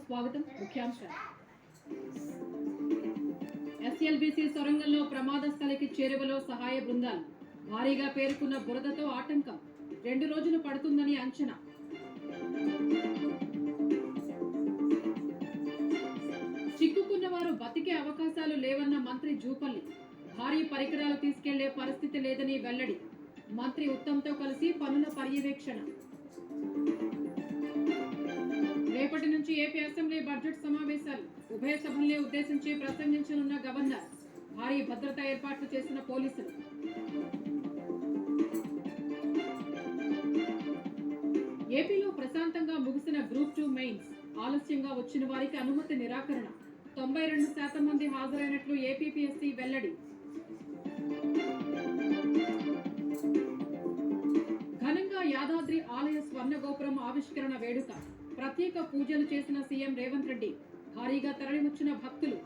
స్వాగతం. ముఖ్యాంశాలు. ఎస్ఎల్బీసీ సొరంగంలో ప్రమాద స్థలికి చేరువలో సహాయ బృందాలు. భారీగా పేరుకున్న బురదతో ఆటంకం 2 రోజులు పడుతుందని అంచనా. చిక్కుకున్న వారు బతికే అవకాశాలు లేవన్న మంత్రి జూపల్లి. భారీ పరికరాలు తీసుకెళ్లే పరిస్థితి లేదని వెల్లడి. మంత్రి ఉత్తమ్తో కలిసి పనుల పర్యవేక్షణ. రేపటి నుంచి ఏపీ అసెంబ్లీ బడ్జెట్ సమావేశాలు. ఉభయ సభల్ని ఉద్దేశించి ప్రసంగించనున్న గవర్నర్. భారీ భద్రతా ఏర్పాట్లు చేసిన పోలీసులు. ఏపీలో ప్రశాంతంగా ముగిసిన గ్రూప్ 2 మెయిన్స్. ఆలస్యంగా వచ్చిన వారికి అనుమతి నిరాకరణ. 92% మంది హాజరైనట్లు ఏపీపీఎస్సీ వెల్లడి. ఘనంగా యాదాద్రి ఆలయ స్వర్ణ గోపురం ఆవిష్కరణ వేడుక. ప్రత్యేక పూజలు చేసిన సీఎం రేవంత్ రెడ్డి. భారీగా తరలివచ్చిన భక్తులు.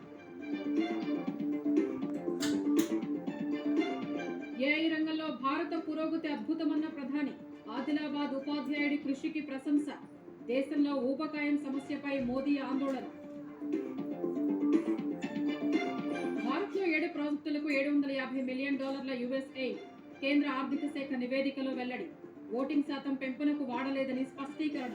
ఏఐ రంగంలో భారత పురోగతి అద్భుతమన్న ప్రధాని. ఆదిలాబాద్ ఉపాధ్యాయుడి కృషికి ప్రశంస. దేశంలో ఊబకాయం సమస్యపై మోదీ ఆందోళన. భారత్లో 7 ప్రాజెక్టులకు $750 మిలియన్ యుఎస్ఏ. కేంద్ర ఆర్థిక శాఖ నివేదికలో వెల్లడి. ఓటింగ్ శాతం పెంపునకు వాడలేదని స్పష్టీకరణ.